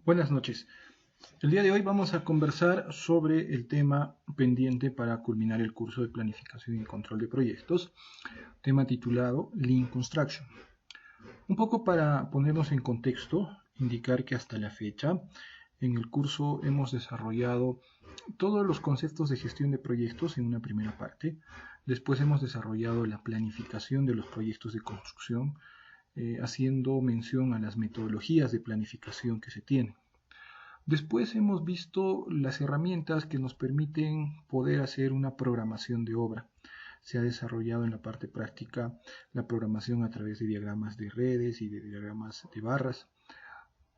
Buenas noches. El día de hoy vamos a conversar sobre el tema pendiente para culminar el curso de planificación y control de proyectos, tema titulado Lean Construction. Un poco para ponernos en contexto, indicar que hasta la fecha en el curso hemos desarrollado todos los conceptos de gestión de proyectos en una primera parte. Después hemos desarrollado la planificación de los proyectos de construcción, haciendo mención a las metodologías de planificación que se tienen. Después hemos visto las herramientas que nos permiten poder hacer una programación de obra. Se ha desarrollado en la parte práctica la programación a través de diagramas de redes y de diagramas de barras.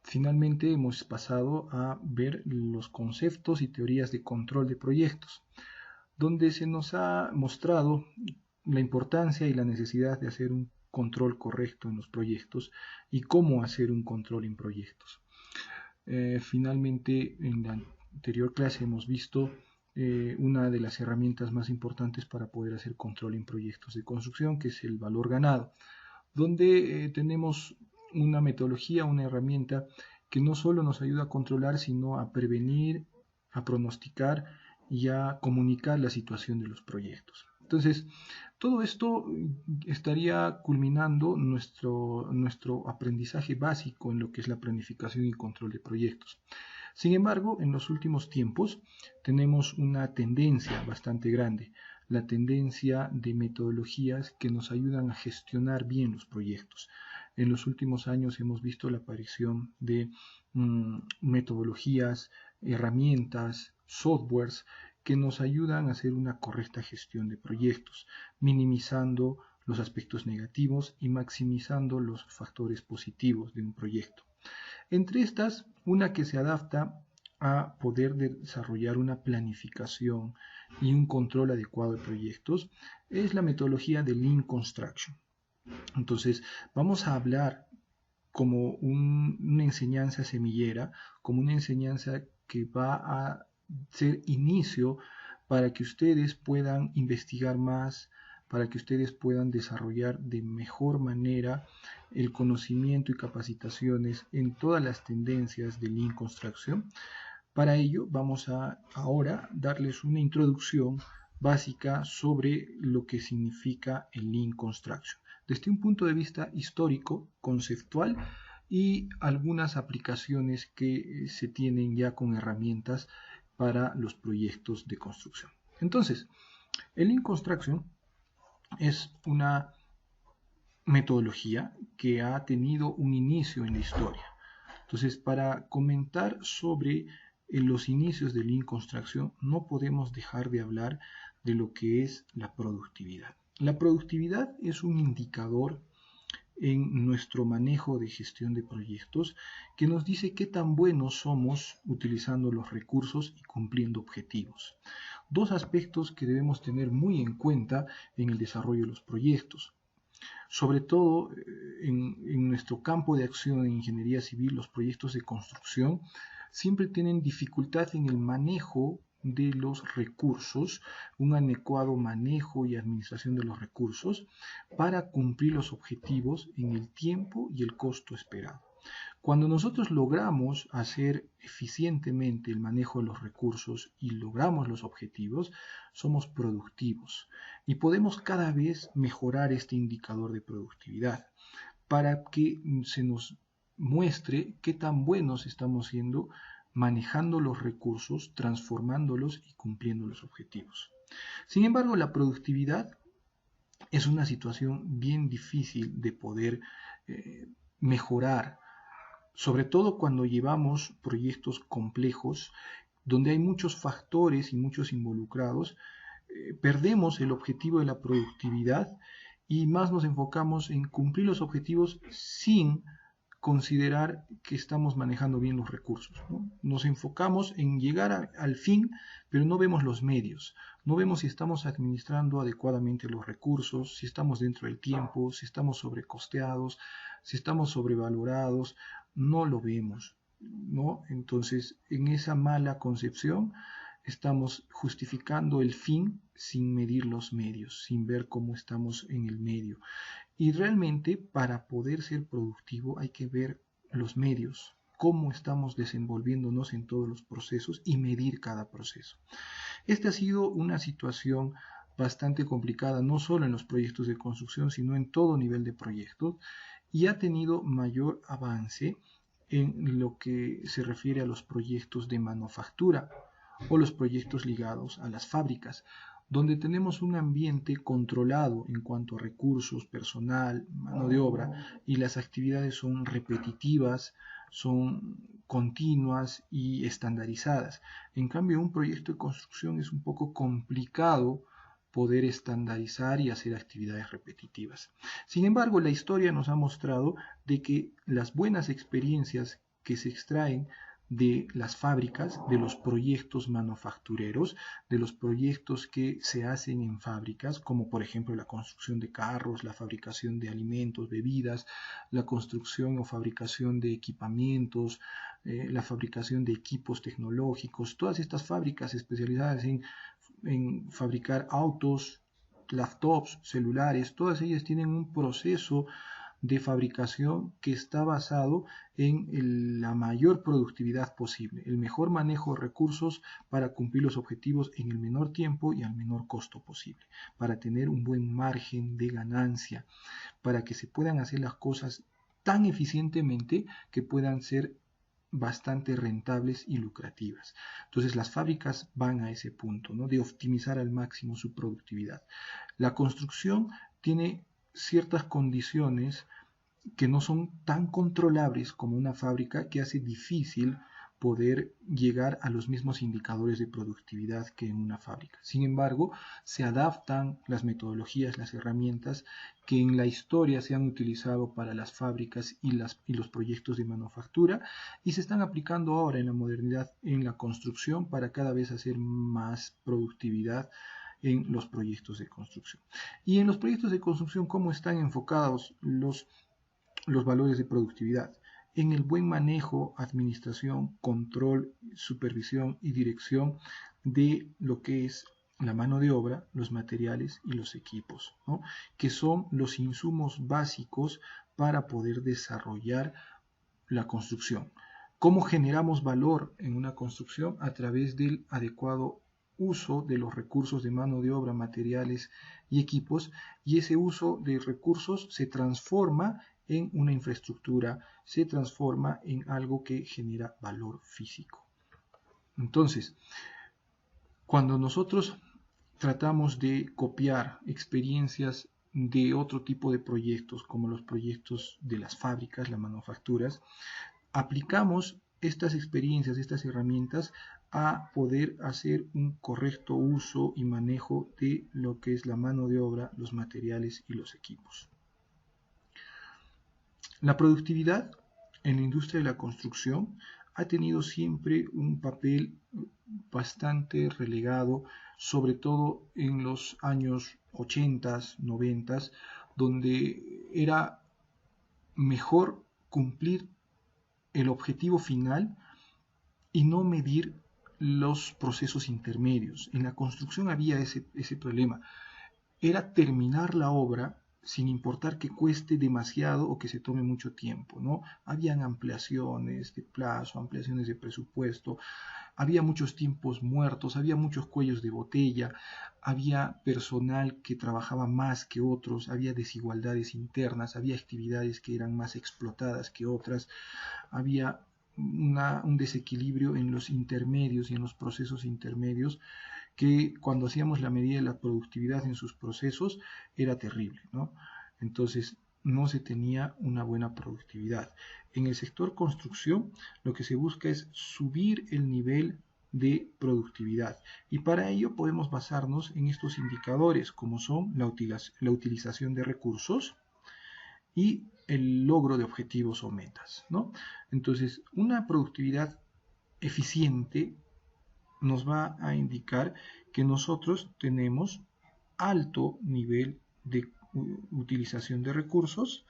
Finalmente hemos pasado a ver los conceptos y teorías de control de proyectos, donde se nos ha mostrado la importancia y la necesidad de hacer un control correcto en los proyectos y cómo hacer un control en proyectos. Finalmente, en la anterior clase hemos visto una de las herramientas más importantes para poder hacer control en proyectos de construcción, que es el valor ganado, donde tenemos una metodología, una herramienta que no solo nos ayuda a controlar, sino a prevenir, a pronosticar y a comunicar la situación de los proyectos. Entonces, todo esto estaría culminando nuestro aprendizaje básico en lo que es la planificación y control de proyectos. Sin embargo, en los últimos tiempos tenemos una tendencia bastante grande, la tendencia de metodologías que nos ayudan a gestionar bien los proyectos. En los últimos años hemos visto la aparición de metodologías, herramientas, softwares que nos ayudan a hacer una correcta gestión de proyectos, minimizando los aspectos negativos y maximizando los factores positivos de un proyecto. Entre estas, una que se adapta a poder desarrollar una planificación y un control adecuado de proyectos es la metodología de Lean Construction. Entonces, vamos a hablar como una enseñanza semillera, como una enseñanza que va a ser inicio para que ustedes puedan investigar más, para que ustedes puedan desarrollar de mejor manera el conocimiento y capacitaciones en todas las tendencias de Lean Construction. Para ello vamos a ahora darles una introducción básica sobre lo que significa el Lean Construction, desde un punto de vista histórico, conceptual y algunas aplicaciones que se tienen ya con herramientas para los proyectos de construcción. Entonces, el Lean Construction es una metodología que ha tenido un inicio en la historia. Entonces, para comentar sobre los inicios de Lean Construction, no podemos dejar de hablar de lo que es la productividad. La productividad es un indicador en nuestro manejo de gestión de proyectos que nos dice qué tan buenos somos utilizando los recursos y cumpliendo objetivos. Dos aspectos que debemos tener muy en cuenta en el desarrollo de los proyectos. Sobre todo en nuestro campo de acción en ingeniería civil, los proyectos de construcción siempre tienen dificultad en el manejo de los recursos, un adecuado manejo y administración de los recursos para cumplir los objetivos en el tiempo y el costo esperado. Cuando nosotros logramos hacer eficientemente el manejo de los recursos y logramos los objetivos, somos productivos y podemos cada vez mejorar este indicador de productividad para que se nos muestre qué tan buenos estamos siendo manejando los recursos, transformándolos y cumpliendo los objetivos. Sin embargo, la productividad es una situación bien difícil de poder mejorar, sobre todo cuando llevamos proyectos complejos donde hay muchos factores y muchos involucrados, perdemos el objetivo de la productividad y más nos enfocamos en cumplir los objetivos sin considerar que estamos manejando bien los recursos, ¿no? Nos enfocamos en llegar al fin, pero no vemos los medios, no vemos si estamos administrando adecuadamente los recursos, si estamos dentro del tiempo, si estamos sobrecosteados, si estamos sobrevalorados, no lo vemos, ¿no? Entonces, en esa mala concepción, estamos justificando el fin sin medir los medios, sin ver cómo estamos en el medio. Y realmente para poder ser productivo hay que ver los medios, cómo estamos desenvolviéndonos en todos los procesos y medir cada proceso. Esta ha sido una situación bastante complicada, no solo en los proyectos de construcción, sino en todo nivel de proyectos, y ha tenido mayor avance en lo que se refiere a los proyectos de manufactura o los proyectos ligados a las fábricas, donde tenemos un ambiente controlado en cuanto a recursos, personal, mano de obra, y las actividades son repetitivas, son continuas y estandarizadas. En cambio, un proyecto de construcción es un poco complicado poder estandarizar y hacer actividades repetitivas. Sin embargo, la historia nos ha mostrado de que las buenas experiencias que se extraen de las fábricas, de los proyectos manufactureros, de los proyectos que se hacen en fábricas, como por ejemplo la construcción de carros, la fabricación de alimentos, bebidas, la construcción o fabricación de equipamientos, la fabricación de equipos tecnológicos, todas estas fábricas especializadas en fabricar autos, laptops, celulares, todas ellas tienen un proceso de fabricación que está basado en la mayor productividad posible, el mejor manejo de recursos para cumplir los objetivos en el menor tiempo y al menor costo posible, para tener un buen margen de ganancia, para que se puedan hacer las cosas tan eficientemente que puedan ser bastante rentables y lucrativas. Entonces las fábricas van a ese punto, ¿no?, de optimizar al máximo su productividad. La construcción tiene ciertas condiciones que no son tan controlables como una fábrica, que hace difícil poder llegar a los mismos indicadores de productividad que en una fábrica. Sin embargo, se adaptan las metodologías, las herramientas que en la historia se han utilizado para las fábricas y los proyectos de manufactura, y se están aplicando ahora en la modernidad en la construcción para cada vez hacer más productividad en los proyectos de construcción. Y en los proyectos de construcción, ¿cómo están enfocados los valores de productividad? En el buen manejo, administración, control, supervisión y dirección de lo que es la mano de obra, los materiales y los equipos, ¿no?, que son los insumos básicos para poder desarrollar la construcción. ¿Cómo generamos valor en una construcción? A través del adecuado uso de los recursos de mano de obra, materiales y equipos, y ese uso de recursos se transforma en una infraestructura, se transforma en algo que genera valor físico. Entonces, cuando nosotros tratamos de copiar experiencias de otro tipo de proyectos, como los proyectos de las fábricas, las manufacturas, aplicamos estas experiencias, estas herramientas a poder hacer un correcto uso y manejo de lo que es la mano de obra, los materiales y los equipos. La productividad en la industria de la construcción ha tenido siempre un papel bastante relegado, sobre todo en los años 80, 90, donde era mejor cumplir el objetivo final y no medir los procesos intermedios. En la construcción había ese problema. Era terminar la obra sin importar que cueste demasiado o que se tome mucho tiempo, ¿no? Habían ampliaciones de plazo, ampliaciones de presupuesto, había muchos tiempos muertos, había muchos cuellos de botella, había personal que trabajaba más que otros, había desigualdades internas, había actividades que eran más explotadas que otras, había un desequilibrio en los intermedios y en los procesos intermedios, que cuando hacíamos la medida de la productividad en sus procesos era terrible, ¿no? Entonces no se tenía una buena productividad. En el sector construcción lo que se busca es subir el nivel de productividad, y para ello podemos basarnos en estos indicadores, como son la utilización de recursos y el logro de objetivos o metas, ¿no? Entonces, una productividad eficiente nos va a indicar que nosotros tenemos alto nivel de utilización de recursos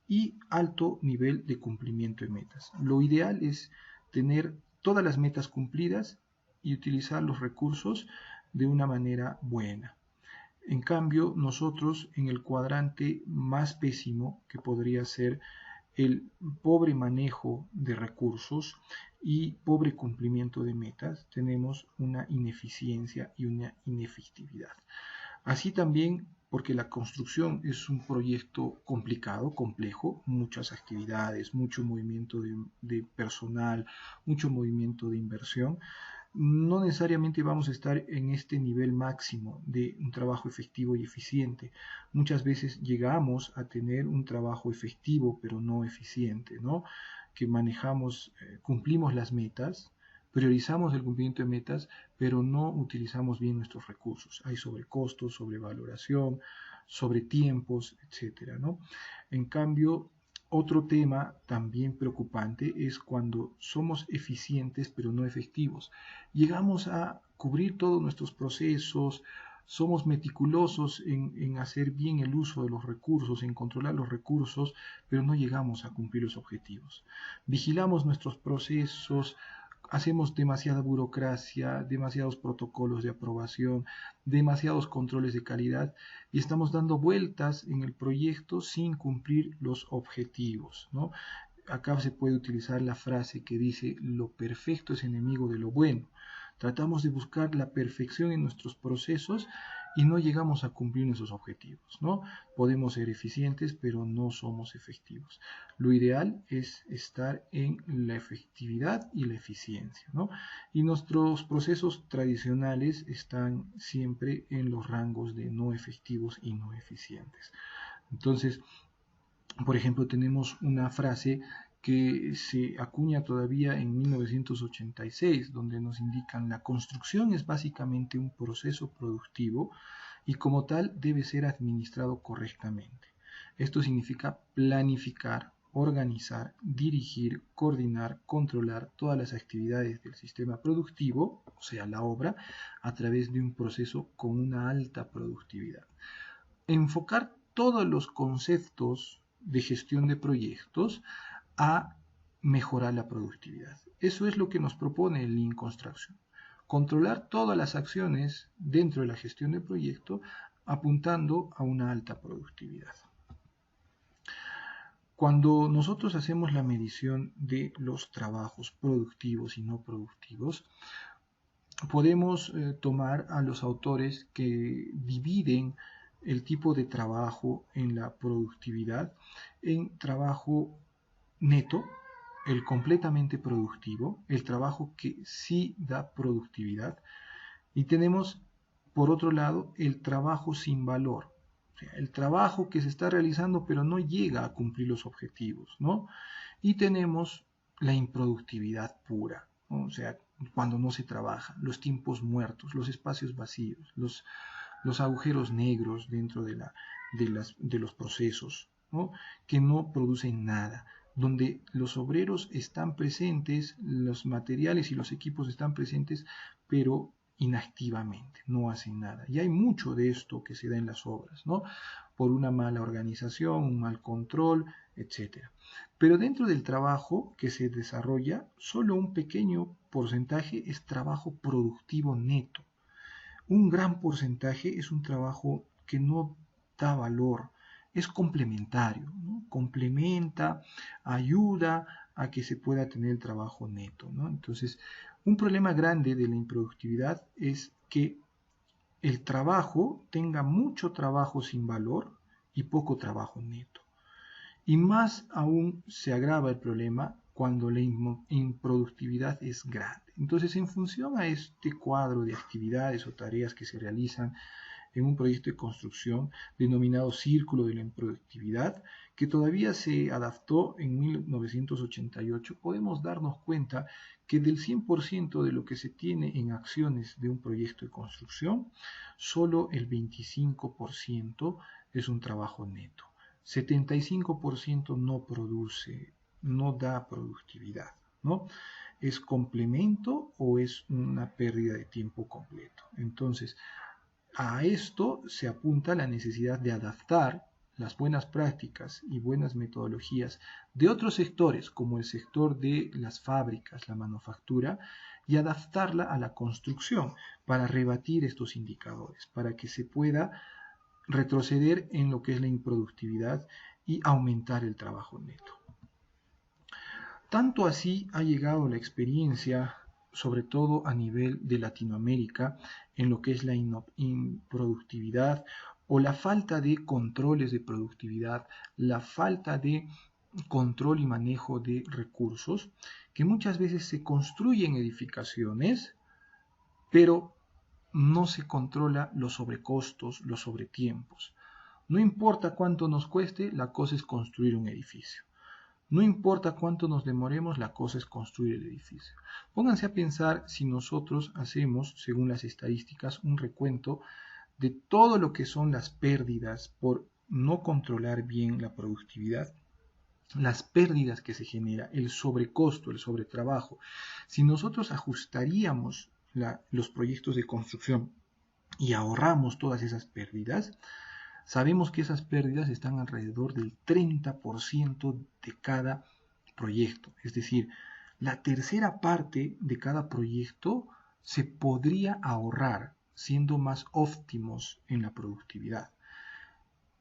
y alto nivel de cumplimiento de metas. Lo ideal es tener todas las metas cumplidas y utilizar los recursos de una manera buena. En cambio, nosotros en el cuadrante más pésimo, que podría ser el pobre manejo de recursos y pobre cumplimiento de metas, tenemos una ineficiencia y una inefectividad. Así también, porque la construcción es un proyecto complicado, complejo, muchas actividades, mucho movimiento de personal, mucho movimiento de inversión, no necesariamente vamos a estar en este nivel máximo de un trabajo efectivo y eficiente. Muchas veces llegamos a tener un trabajo efectivo pero no eficiente, ¿no? Que manejamos, cumplimos las metas, priorizamos el cumplimiento de metas, pero no utilizamos bien nuestros recursos. Hay sobrecostos, sobrevaloración, sobre tiempos, etcétera, ¿no? En cambio, otro tema también preocupante es cuando somos eficientes pero no efectivos. Llegamos a cubrir todos nuestros procesos, somos meticulosos en hacer bien el uso de los recursos, en controlar los recursos, pero no llegamos a cumplir los objetivos. Vigilamos nuestros procesos, hacemos demasiada burocracia, demasiados protocolos de aprobación, demasiados controles de calidad y estamos dando vueltas en el proyecto sin cumplir los objetivos, ¿no? Acá se puede utilizar la frase que dice lo perfecto es enemigo de lo bueno. Tratamos de buscar la perfección en nuestros procesos y no llegamos a cumplir nuestros objetivos, ¿no? Podemos ser eficientes, pero no somos efectivos. Lo ideal es estar en la efectividad y la eficiencia, ¿no? Y nuestros procesos tradicionales están siempre en los rangos de no efectivos y no eficientes. Entonces, por ejemplo, tenemos una frase que se acuña todavía en 1986, donde nos indican la construcción es básicamente un proceso productivo y como tal debe ser administrado correctamente. Esto significa planificar, organizar, dirigir, coordinar, controlar todas las actividades del sistema productivo, o sea, la obra, a través de un proceso con una alta productividad. Enfocar todos los conceptos de gestión de proyectos a mejorar la productividad. Eso es lo que nos propone el Lean Construction. Controlar todas las acciones dentro de la gestión de proyecto apuntando a una alta productividad. Cuando nosotros hacemos la medición de los trabajos productivos y no productivos, podemos tomar a los autores que dividen el tipo de trabajo en la productividad en trabajo neto, el completamente productivo, el trabajo que sí da productividad, y tenemos por otro lado el trabajo sin valor, o sea, el trabajo que se está realizando pero no llega a cumplir los objetivos, ¿no? Y tenemos la improductividad pura, ¿no? O sea, cuando no se trabaja, los tiempos muertos, los espacios vacíos, los agujeros negros dentro de los procesos, ¿no? Que no producen nada, donde los obreros están presentes, los materiales y los equipos están presentes, pero inactivamente, no hacen nada. Y hay mucho de esto que se da en las obras, ¿no? Por una mala organización, un mal control, etc. Pero dentro del trabajo que se desarrolla, solo un pequeño porcentaje es trabajo productivo neto. Un gran porcentaje es un trabajo que no da valor, es complementario, ¿no? Complementa, ayuda a que se pueda tener el trabajo neto, ¿no? Entonces, un problema grande de la improductividad es que el trabajo tenga mucho trabajo sin valor y poco trabajo neto. Y más aún se agrava el problema cuando la improductividad es grande. Entonces, en función a este cuadro de actividades o tareas que se realizan en un proyecto de construcción denominado Círculo de la Improductividad, que todavía se adaptó en 1988, podemos darnos cuenta que del 100% de lo que se tiene en acciones de un proyecto de construcción, solo el 25% es un trabajo neto. 75% no produce, no da productividad, ¿no? ¿Es complemento o es una pérdida de tiempo completo? Entonces, a esto se apunta la necesidad de adaptar las buenas prácticas y buenas metodologías de otros sectores, como el sector de las fábricas, la manufactura, y adaptarla a la construcción para rebatir estos indicadores, para que se pueda retroceder en lo que es la improductividad y aumentar el trabajo neto. Tanto así ha llegado la experiencia, sobre todo a nivel de Latinoamérica, en lo que es la improductividad o la falta de controles de productividad, la falta de control y manejo de recursos, que muchas veces se construyen edificaciones, pero no se controla los sobrecostos, los sobretiempos. No importa cuánto nos cueste, la cosa es construir un edificio. No importa cuánto nos demoremos, la cosa es construir el edificio. Pónganse a pensar si nosotros hacemos, según las estadísticas, un recuento de todo lo que son las pérdidas por no controlar bien la productividad, las pérdidas que se genera, el sobrecosto, el sobretrabajo. Si nosotros ajustaríamos los proyectos de construcción y ahorramos todas esas pérdidas, sabemos que esas pérdidas están alrededor del 30% de cada proyecto. Es decir, la tercera parte de cada proyecto se podría ahorrar siendo más óptimos en la productividad.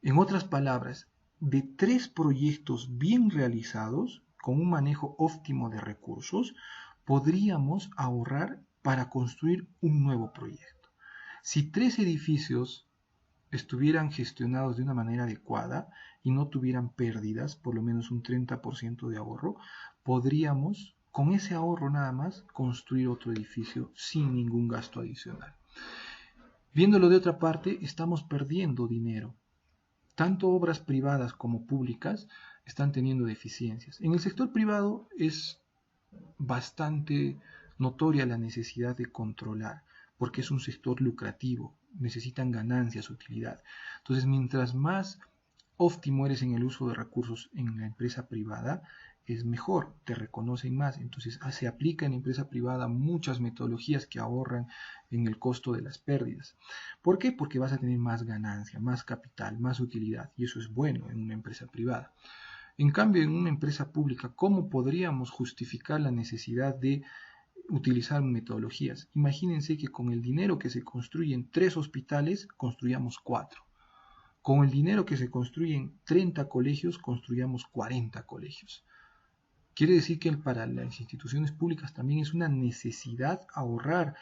En otras palabras, de 3 proyectos bien realizados, con un manejo óptimo de recursos, podríamos ahorrar para construir un nuevo proyecto. Si 3 edificios estuvieran gestionados de una manera adecuada y no tuvieran pérdidas, por lo menos un 30% de ahorro, podríamos, con ese ahorro nada más, construir otro edificio sin ningún gasto adicional. Viéndolo de otra parte, estamos perdiendo dinero. Tanto obras privadas como públicas están teniendo deficiencias. En el sector privado es bastante notoria la necesidad de controlar, porque es un sector lucrativo, necesitan ganancias, utilidad. Entonces, mientras más óptimo eres en el uso de recursos en la empresa privada, es mejor, te reconocen más. Entonces, se aplica en la empresa privada muchas metodologías que ahorran en el costo de las pérdidas. ¿Por qué? Porque vas a tener más ganancia, más capital, más utilidad, y eso es bueno en una empresa privada. En cambio, en una empresa pública, ¿cómo podríamos justificar la necesidad de utilizar metodologías? Imagínense que con el dinero que se construyen 3 hospitales, construyamos 4. Con el dinero que se construyen 30 colegios, construyamos 40 colegios. Quiere decir que para las instituciones públicas también es una necesidad ahorrar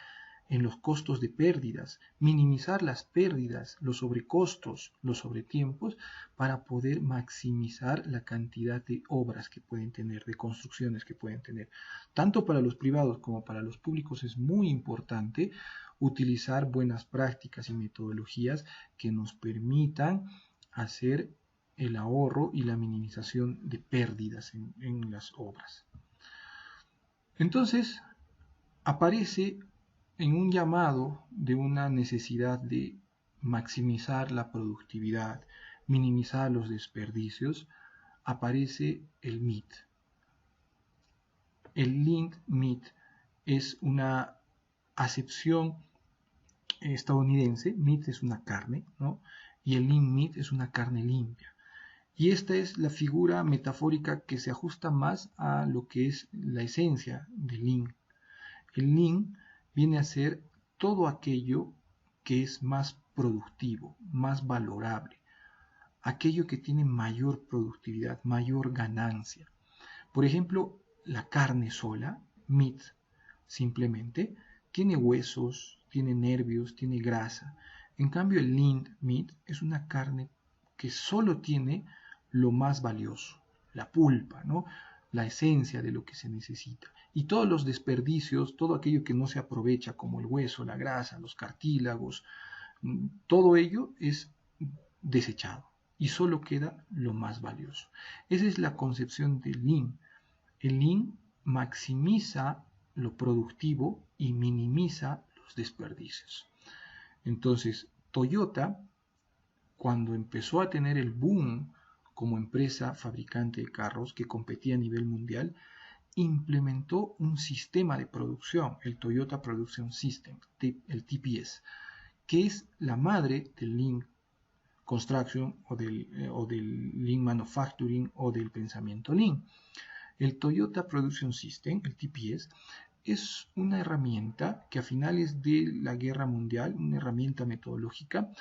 en los costos de pérdidas, minimizar las pérdidas, los sobrecostos, los sobretiempos, para poder maximizar la cantidad de obras que pueden tener, de construcciones que pueden tener. Tanto para los privados como para los públicos es muy importante utilizar buenas prácticas y metodologías que nos permitan hacer el ahorro y la minimización de pérdidas en las obras. Entonces, aparece en un llamado de una necesidad de maximizar la productividad, minimizar los desperdicios, aparece el meat. El lean meat es una acepción estadounidense. Meat es una carne, ¿no? Y el lean meat es una carne limpia. Y esta es la figura metafórica que se ajusta más a lo que es la esencia del lean. El lean viene a ser todo aquello que es más productivo, más valorable, aquello que tiene mayor productividad, mayor ganancia. Por ejemplo, la carne sola, meat, simplemente, tiene huesos, tiene nervios, tiene grasa. En cambio, el lean meat es una carne que solo tiene lo más valioso, la pulpa, ¿no? La esencia de lo que se necesita. Y todos los desperdicios, todo aquello que no se aprovecha, como el hueso, la grasa, los cartílagos, todo ello es desechado y solo queda lo más valioso. Esa es la concepción del lean. El lean maximiza lo productivo y minimiza los desperdicios. Entonces, Toyota, cuando empezó a tener el boom como empresa fabricante de carros que competía a nivel mundial, implementó un sistema de producción, el Toyota Production System, el TPS, que es la madre del Lean Construction o del Lean Manufacturing o del pensamiento Lean. El Toyota Production System, el TPS, es una herramienta que a finales de la Guerra Mundial, una herramienta metodológica,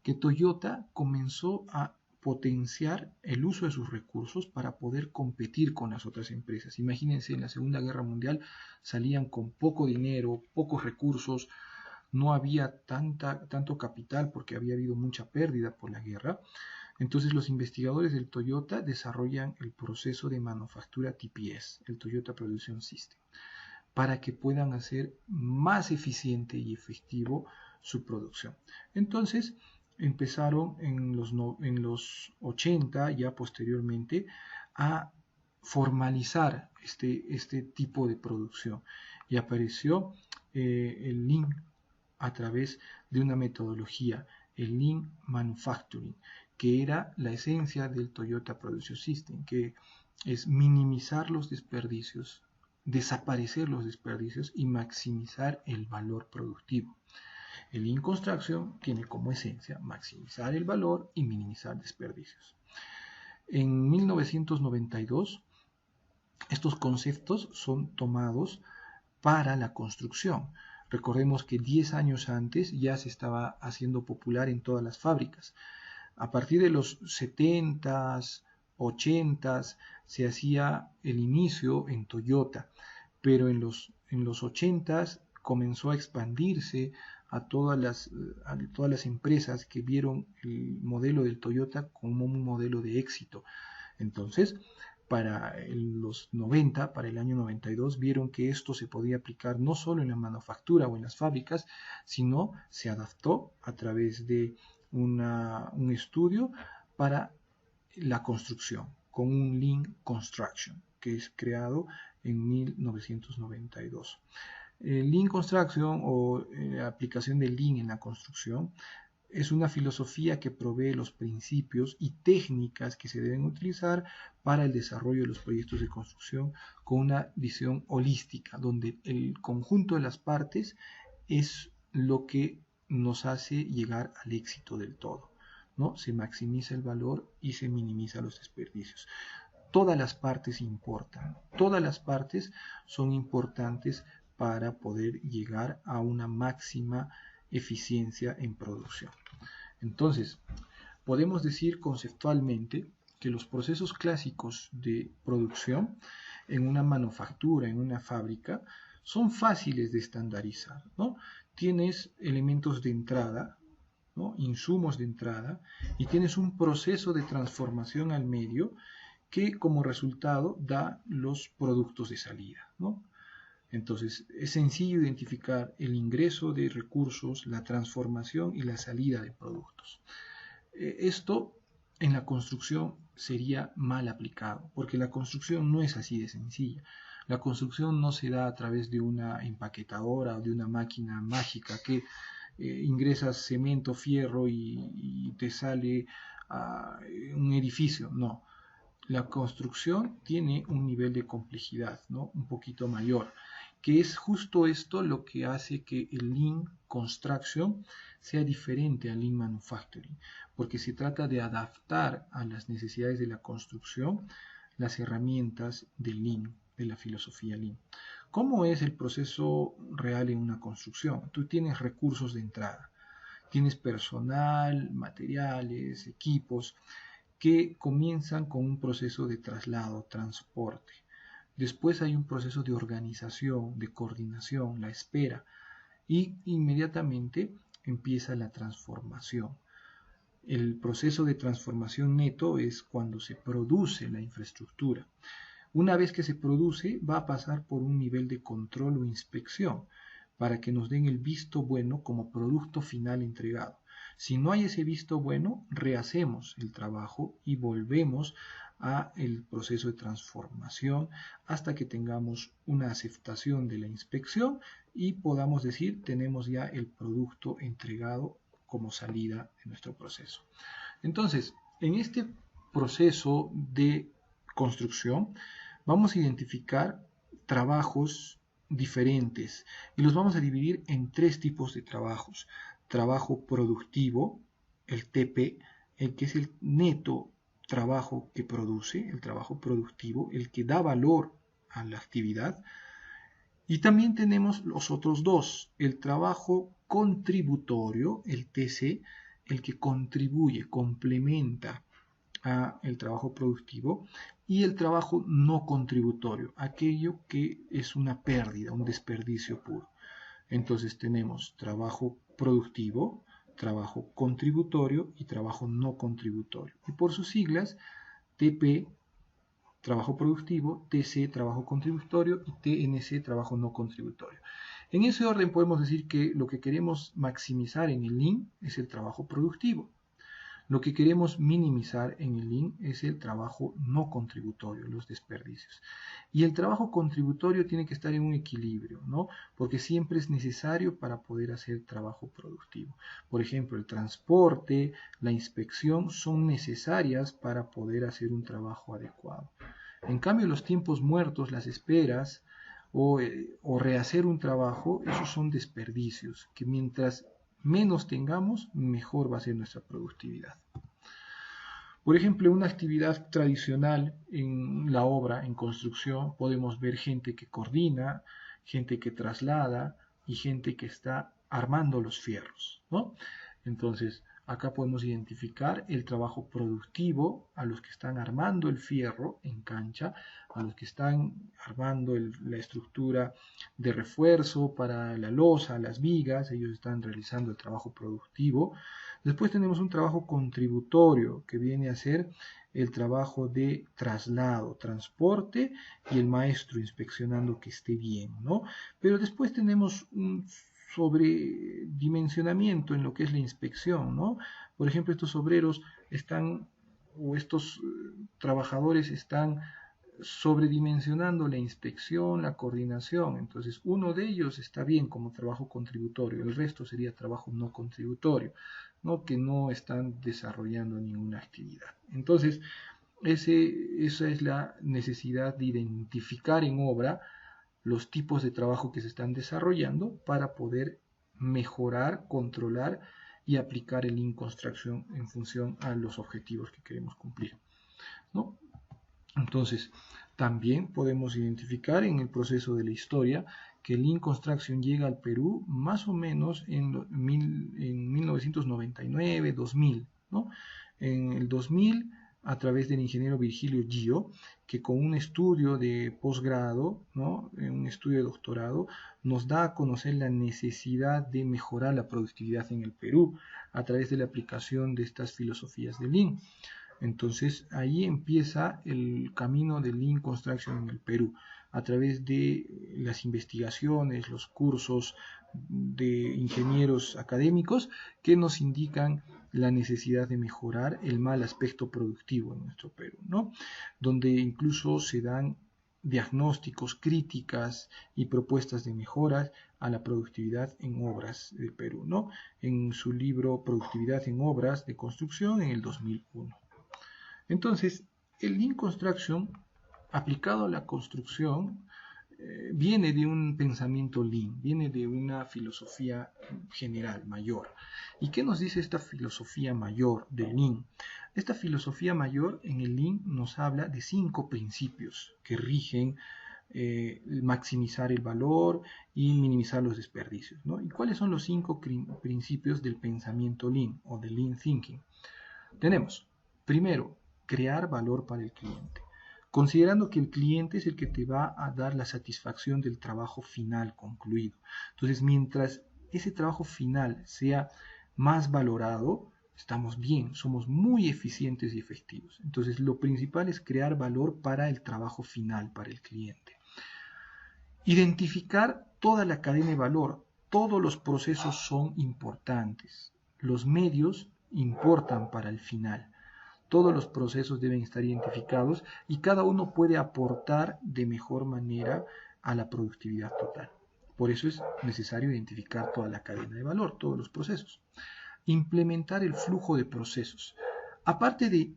que Toyota comenzó a potenciar el uso de sus recursos para poder competir con las otras empresas. Imagínense, en la Segunda Guerra Mundial salían con poco dinero, pocos recursos, no había tanto capital porque había habido mucha pérdida por la guerra. Entonces los investigadores del Toyota desarrollan el proceso de manufactura TPS, el Toyota Production System, para que puedan hacer más eficiente y efectivo su producción. Entonces empezaron en los 80, ya posteriormente, a formalizar este tipo de producción y apareció el Lean a través de una metodología, el Lean Manufacturing, que era la esencia del Toyota Production System, que es minimizar los desperdicios, desaparecer los desperdicios y maximizar el valor productivo. El Lean Construction tiene como esencia maximizar el valor y minimizar desperdicios. En 1992, estos conceptos son tomados para la construcción. Recordemos que 10 años antes ya se estaba haciendo popular en todas las fábricas. A partir de los 70s, 80s, se hacía el inicio en Toyota, pero en los 80s comenzó a expandirse a todas las empresas que vieron el modelo del Toyota como un modelo de éxito. Entonces, para los 90, para el año 92, vieron que esto se podía aplicar no solo en la manufactura o en las fábricas, sino se adaptó a través de un estudio para la construcción, con un Lean Construction, que es creado en 1992. Lean Construction o aplicación de Lean en la construcción es una filosofía que provee los principios y técnicas que se deben utilizar para el desarrollo de los proyectos de construcción con una visión holística, donde el conjunto de las partes es lo que nos hace llegar al éxito del todo, ¿no? Se maximiza el valor y se minimiza los desperdicios. Todas las partes importan, todas las partes son importantes para poder llegar a una máxima eficiencia en producción. Entonces, podemos decir conceptualmente que los procesos clásicos de producción en una manufactura, en una fábrica, son fáciles de estandarizar, ¿no? Tienes elementos de entrada, ¿no? Insumos de entrada, y tienes un proceso de transformación al medio que como resultado da los productos de salida, ¿no? Entonces, es sencillo identificar el ingreso de recursos, la transformación y la salida de productos. Esto en la construcción sería mal aplicado, porque la construcción no es así de sencilla. La construcción no se da a través de una empaquetadora o de una máquina mágica que ingresas cemento, fierro y te sale un edificio. No, la construcción tiene un nivel de complejidad, ¿no? Un poquito mayor, que es justo esto lo que hace que el Lean Construction sea diferente al Lean Manufacturing, porque se trata de adaptar a las necesidades de la construcción las herramientas del Lean, de la filosofía Lean. ¿Cómo es el proceso real en una construcción? Tú tienes recursos de entrada, tienes personal, materiales, equipos, que comienzan con un proceso de traslado, transporte. Después hay un proceso de organización, de coordinación, la espera, y inmediatamente empieza la transformación. El proceso de transformación neto es cuando se produce la infraestructura. Una vez que se produce, va a pasar por un nivel de control o inspección para que nos den el visto bueno como producto final entregado. Si no hay ese visto bueno, rehacemos el trabajo y volvemos al proceso de transformación hasta que tengamos una aceptación de la inspección y podamos decir tenemos ya el producto entregado como salida de nuestro proceso. Entonces, en este proceso de construcción vamos a identificar trabajos diferentes y los vamos a dividir en 3 tipos de trabajos. Trabajo productivo, el TP, el que es el neto trabajo que produce, el trabajo productivo, el que da valor a la actividad. Y también tenemos los otros dos, el trabajo contributorio, el TC, el que contribuye, complementa a el trabajo productivo y el trabajo no contributorio, aquello que es una pérdida, un desperdicio puro. Entonces tenemos trabajo productivo, trabajo contributorio y trabajo no contributorio. Y por sus siglas, TP, trabajo productivo, TC, trabajo contributorio y TNC, trabajo no contributorio. En ese orden podemos decir que lo que queremos maximizar en el Lean es el trabajo productivo. Lo que queremos minimizar en el Lean es el trabajo no contributorio, los desperdicios. Y el trabajo contributorio tiene que estar en un equilibrio, ¿no? Porque siempre es necesario para poder hacer trabajo productivo. Por ejemplo, el transporte, la inspección son necesarias para poder hacer un trabajo adecuado. En cambio, los tiempos muertos, las esperas o rehacer un trabajo, esos son desperdicios que mientras menos tengamos, mejor va a ser nuestra productividad. Por ejemplo, una actividad tradicional en la obra, en construcción, podemos ver gente que coordina, gente que traslada y gente que está armando los fierros, ¿no? Entonces, acá podemos identificar el trabajo productivo a los que están armando el fierro en cancha, a los que están armando la estructura de refuerzo para la losa, las vigas, ellos están realizando el trabajo productivo. Después tenemos un trabajo contributorio que viene a ser el trabajo de traslado, transporte y el maestro inspeccionando que esté bien, ¿no? Pero después tenemos un sobredimensionamiento en lo que es la inspección, ¿no? Por ejemplo, estos obreros están, o estos trabajadores están sobredimensionando la inspección, la coordinación. Entonces, uno de ellos está bien como trabajo contributorio, el resto sería trabajo no contributorio, ¿no? Que no están desarrollando ninguna actividad. Entonces, esa es la necesidad de identificar en obra los tipos de trabajo que se están desarrollando para poder mejorar, controlar y aplicar el Lean Construction en función a los objetivos que queremos cumplir, ¿no? Entonces, también podemos identificar en el proceso de la historia que el Lean Construction llega al Perú más o menos en 1999, 2000, ¿no? En el 2000, a través del ingeniero Virgilio Gio, que con un estudio de posgrado, ¿no? Un estudio de doctorado, nos da a conocer la necesidad de mejorar la productividad en el Perú a través de la aplicación de estas filosofías de Lean. Entonces ahí empieza el camino del Lean Construction en el Perú, a través de las investigaciones, los cursos de ingenieros académicos que nos indican la necesidad de mejorar el mal aspecto productivo en nuestro Perú, ¿no? Donde incluso se dan diagnósticos, críticas y propuestas de mejoras a la productividad en obras del Perú, ¿no? En su libro Productividad en Obras de Construcción en el 2001. Entonces, el Lean Construction aplicado a la construcción viene de un pensamiento Lean, viene de una filosofía general, mayor. ¿Y qué nos dice esta filosofía mayor del Lean? Esta filosofía mayor en el Lean nos habla de 5 principios que rigen maximizar el valor y minimizar los desperdicios, ¿no? ¿Y cuáles son los 5 principios del pensamiento Lean o del Lean Thinking? Tenemos, primero, crear valor para el cliente, considerando que el cliente es el que te va a dar la satisfacción del trabajo final concluido. Entonces, mientras ese trabajo final sea más valorado, estamos bien, somos muy eficientes y efectivos. Entonces, lo principal es crear valor para el trabajo final, para el cliente. Identificar toda la cadena de valor. Todos los procesos son importantes. Los medios importan para el final. Todos los procesos deben estar identificados y cada uno puede aportar de mejor manera a la productividad total. Por eso es necesario identificar toda la cadena de valor, todos los procesos. Implementar el flujo de procesos. Aparte de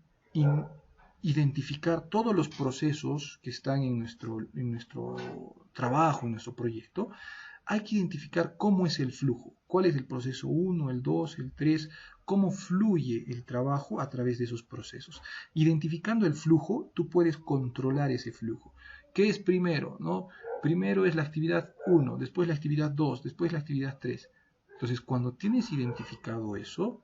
identificar todos los procesos que están en nuestro trabajo, en nuestro proyecto, hay que identificar cómo es el flujo, cuál es el proceso 1, el 2, el 3, cómo fluye el trabajo a través de esos procesos. Identificando el flujo, tú puedes controlar ese flujo. ¿Qué es primero? ¿No? Primero es la actividad 1, después la actividad 2, después la actividad 3. Entonces, cuando tienes identificado eso,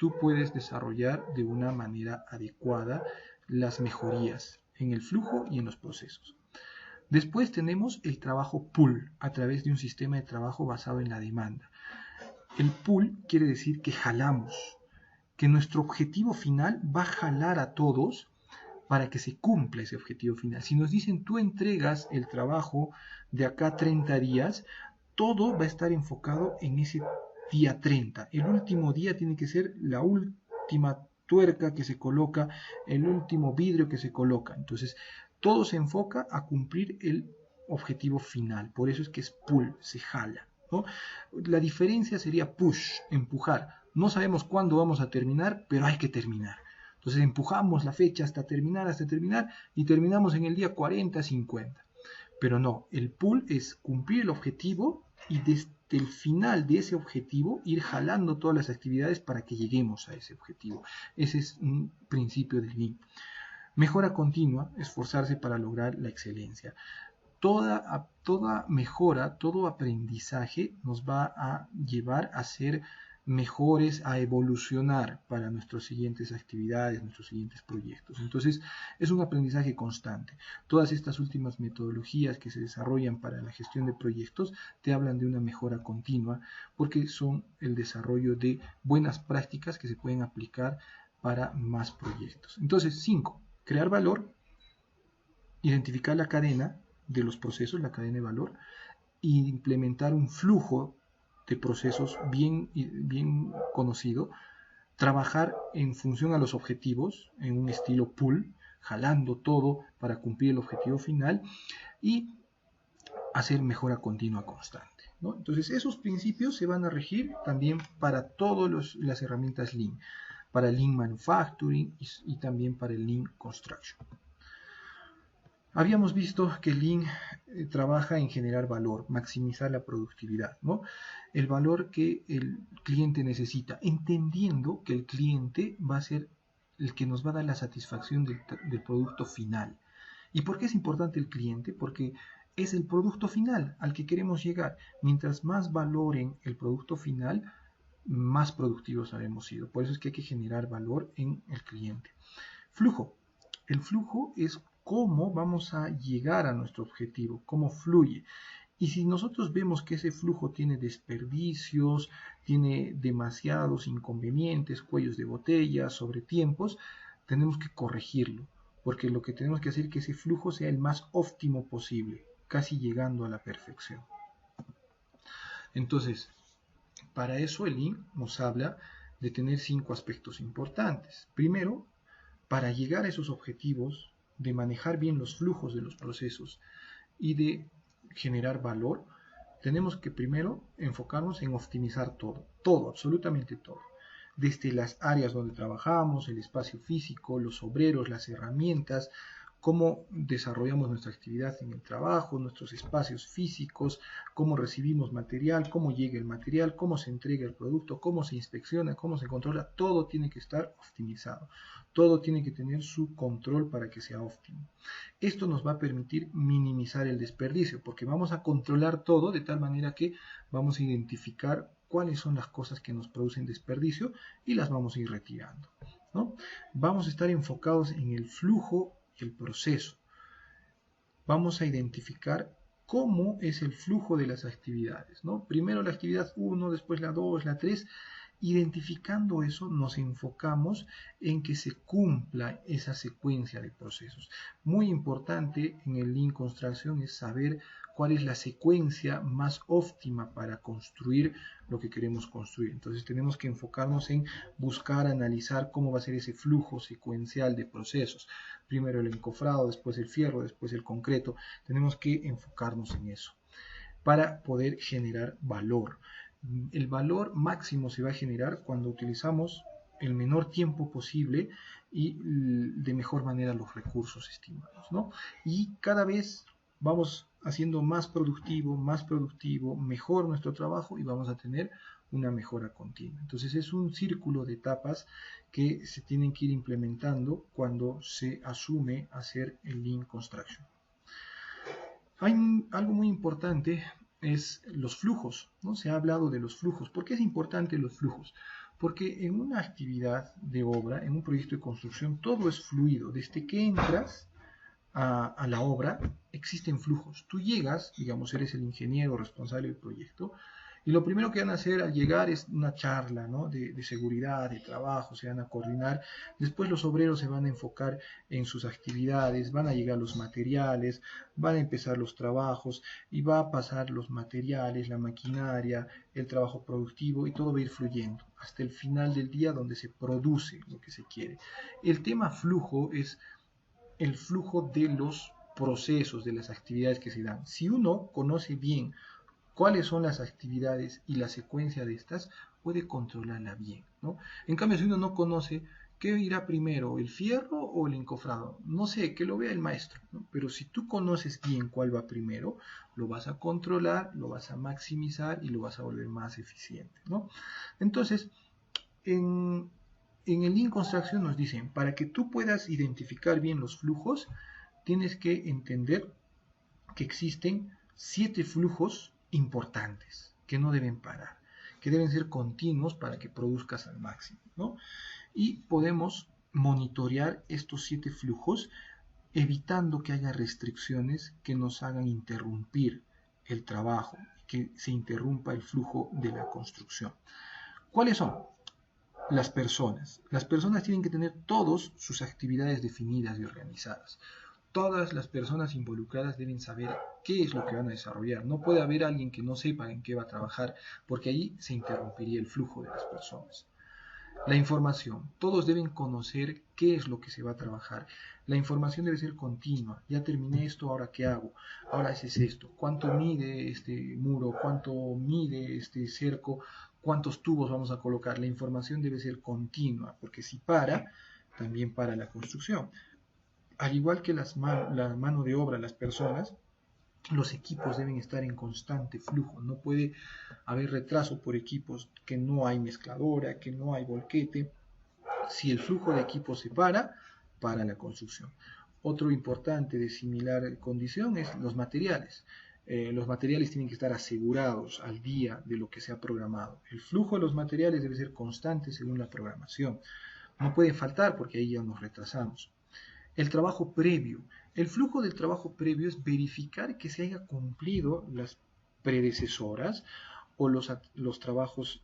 tú puedes desarrollar de una manera adecuada las mejorías en el flujo y en los procesos. Después tenemos el trabajo pull a través de un sistema de trabajo basado en la demanda. El pull quiere decir que jalamos, que nuestro objetivo final va a jalar a todos para que se cumpla ese objetivo final. Si nos dicen tú entregas el trabajo de acá a 30 días, todo va a estar enfocado en ese día 30. El último día tiene que ser la última tuerca que se coloca, el último vidrio que se coloca. Entonces, todo se enfoca a cumplir el objetivo final. Por eso es que es pull, se jala, ¿no? La diferencia sería push, empujar. No sabemos cuándo vamos a terminar, pero hay que terminar. Entonces empujamos la fecha hasta terminar, y terminamos en el día 40, 50. Pero no, el pull es cumplir el objetivo y desde el final de ese objetivo ir jalando todas las actividades para que lleguemos a ese objetivo. Ese es un principio del Lean. Mejora continua, esforzarse para lograr la excelencia. Toda mejora, todo aprendizaje nos va a llevar a ser mejores, a evolucionar para nuestras siguientes actividades, nuestros siguientes proyectos. Entonces, es un aprendizaje constante. Todas estas últimas metodologías que se desarrollan para la gestión de proyectos te hablan de una mejora continua porque son el desarrollo de buenas prácticas que se pueden aplicar para más proyectos. Entonces, 5. Crear valor, identificar la cadena de los procesos, la cadena de valor, e implementar un flujo de procesos bien conocido, trabajar en función a los objetivos, en un estilo pull, jalando todo para cumplir el objetivo final y hacer mejora continua constante, ¿no? Entonces esos principios se van a regir también para todas las herramientas Lean, para el Lean Manufacturing y también para el Lean Construction. Habíamos visto que Lean trabaja en generar valor, maximizar la productividad, ¿no? El valor que el cliente necesita, entendiendo que el cliente va a ser el que nos va a dar la satisfacción del producto final. ¿Y por qué es importante el cliente? Porque es el producto final al que queremos llegar. Mientras más valoren el producto final, más productivos habremos sido. Por eso es que hay que generar valor en el cliente. Flujo. El flujo es cómo vamos a llegar a nuestro objetivo, cómo fluye. Y si nosotros vemos que ese flujo tiene desperdicios, tiene demasiados inconvenientes, cuellos de botella, sobretiempos, tenemos que corregirlo, porque lo que tenemos que hacer es que ese flujo sea el más óptimo posible, casi llegando a la perfección. Entonces, para eso el Lean nos habla de tener 5 aspectos importantes. Primero, para llegar a esos objetivos, de manejar bien los flujos de los procesos y de generar valor, tenemos que primero enfocarnos en optimizar todo, absolutamente todo. Desde las áreas donde trabajamos, el espacio físico, los obreros, las herramientas, cómo desarrollamos nuestra actividad en el trabajo, nuestros espacios físicos, cómo recibimos material, cómo llega el material, cómo se entrega el producto, cómo se inspecciona, cómo se controla, todo tiene que estar optimizado. Todo tiene que tener su control para que sea óptimo. Esto nos va a permitir minimizar el desperdicio, porque vamos a controlar todo de tal manera que vamos a identificar cuáles son las cosas que nos producen desperdicio y las vamos a ir retirando, ¿no? Vamos a estar enfocados en el flujo y el proceso. Vamos a identificar cómo es el flujo de las actividades, ¿no? Primero la actividad 1, después la 2, la 3. Identificando eso, nos enfocamos en que se cumpla esa secuencia de procesos. Muy importante en el Lean Construction es saber cuál es la secuencia más óptima para construir lo que queremos construir. Entonces tenemos que enfocarnos en buscar, analizar cómo va a ser ese flujo secuencial de procesos. Primero el encofrado, después el fierro, después el concreto. Tenemos que enfocarnos en eso para poder generar valor. El valor máximo se va a generar cuando utilizamos el menor tiempo posible y de mejor manera los recursos estimados, ¿no? Y cada vez vamos haciendo más productivo, mejor nuestro trabajo y vamos a tener una mejora continua. Entonces es un círculo de etapas que se tienen que ir implementando cuando se asume hacer el Lean Construction. Hay algo muy importante es los flujos, ¿no? Se ha hablado de los flujos. ¿Por qué es importante los flujos? Porque en una actividad de obra, en un proyecto de construcción, todo es fluido. Desde que entras a la obra, existen flujos. Tú llegas, digamos, eres el ingeniero responsable del proyecto, y lo primero que van a hacer al llegar es una charla, ¿no? de seguridad, de trabajo, se van a coordinar. Después los obreros se van a enfocar en sus actividades, van a llegar los materiales, van a empezar los trabajos y va a pasar los materiales, la maquinaria, el trabajo productivo y todo va a ir fluyendo hasta el final del día donde se produce lo que se quiere. El tema flujo es el flujo de los procesos, de las actividades que se dan. Si uno conoce bien cuáles son las actividades y la secuencia de estas, puede controlarla bien, ¿no? En cambio, si uno no conoce qué irá primero, el fierro o el encofrado, no sé, que lo vea el maestro, ¿no? Pero si tú conoces bien cuál va primero, lo vas a controlar, lo vas a maximizar y lo vas a volver más eficiente, ¿no? Entonces, en el Lean Construction nos dicen, para que tú puedas identificar bien los flujos, tienes que entender que existen 7 flujos importantes que no deben parar, que deben ser continuos para que produzcas al máximo, ¿no? Y podemos monitorear estos 7 flujos evitando que haya restricciones que nos hagan interrumpir el trabajo, que se interrumpa el flujo de la construcción. ¿Cuáles son? Las personas. Las personas tienen que tener todas sus actividades definidas y organizadas. Todas las personas involucradas deben saber qué es lo que van a desarrollar. No puede haber alguien que no sepa en qué va a trabajar, porque ahí se interrumpiría el flujo de las personas. La información. Todos deben conocer qué es lo que se va a trabajar. La información debe ser continua. Ya terminé esto, ahora qué hago. Ahora es esto. ¿Cuánto mide este muro? ¿Cuánto mide este cerco? ¿Cuántos tubos vamos a colocar? La información debe ser continua, porque si para, también para la construcción. Al igual que la mano de obra, las personas, los equipos deben estar en constante flujo. No puede haber retraso por equipos, que no hay mezcladora, que no hay volquete. Si el flujo de equipos se para la construcción. Otro importante de similar condición es los materiales. Los materiales tienen que estar asegurados al día de lo que se ha programado. El flujo de los materiales debe ser constante según la programación. No pueden faltar porque ahí ya nos retrasamos. El trabajo previo. El flujo del trabajo previo es verificar que se haya cumplido las predecesoras o los trabajos